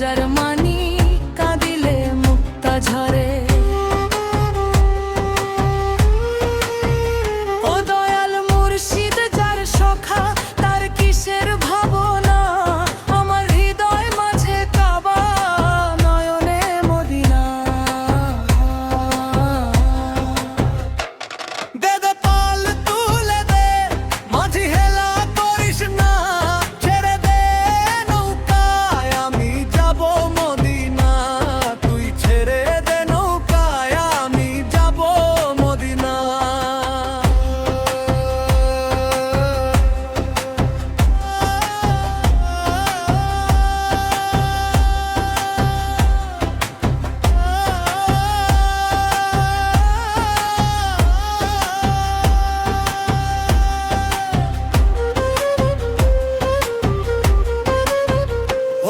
Germany কাঁদিলে মুক্তা ঝরে। ও দয়াল মুর্শিদ যার সখা তার কিসের ভাবনা, আমার হৃদয় মাঝে কাবা নয়নে মদিনা। দে দে পাল তুলে দে মাঝি হেলা করিস না, ছেড়ে দে নৌকায় আমি যাব মদিনা। তুই ছেড়ে দে নৌকায় আমি যাব মদিনা।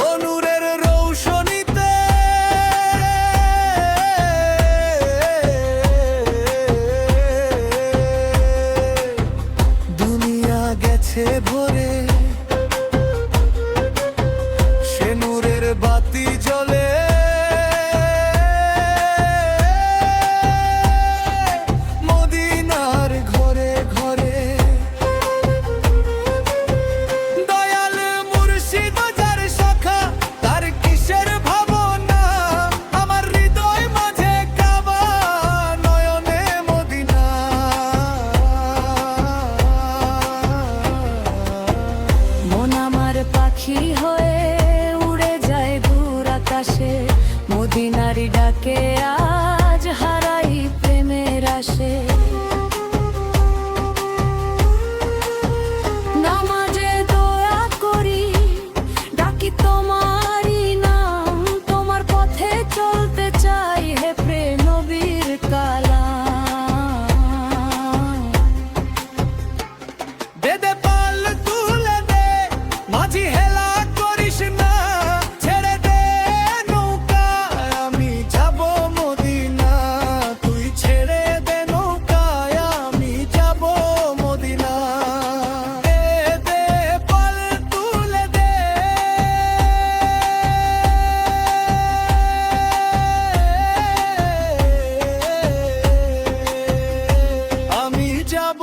ও নূরের রৌশনীতে দুনিয়া গেছে ভরে, সে নূরের বাতি জ্বলে। মদিনার ঘরে ঘরে দয়াল মুর্শিদ যার সখা তার কিসের ভাবনা, আমার হৃদয় মাঝে কাবা নয়নে মদিনা। মন আমার পাখি হয়ে উড়ে যায় দূর আকাশে, মদিনার ডাকে আজ হারাই প্রেমের আসে। নামাজে দোয়া করি ডাকি তোমারই নাম, তোমার পথে চলতে চাই হে প্রেম নবীর কালাম। দে দে পাল তুলে দে মাঝি হেলা করিস না, ছেড়ে দে নৌকায় আমি যাব মদিনা। তুই ছেড়ে দে নৌকায় আমি যাব মদিনা। দে দে পাল তুলে দে আমি যাব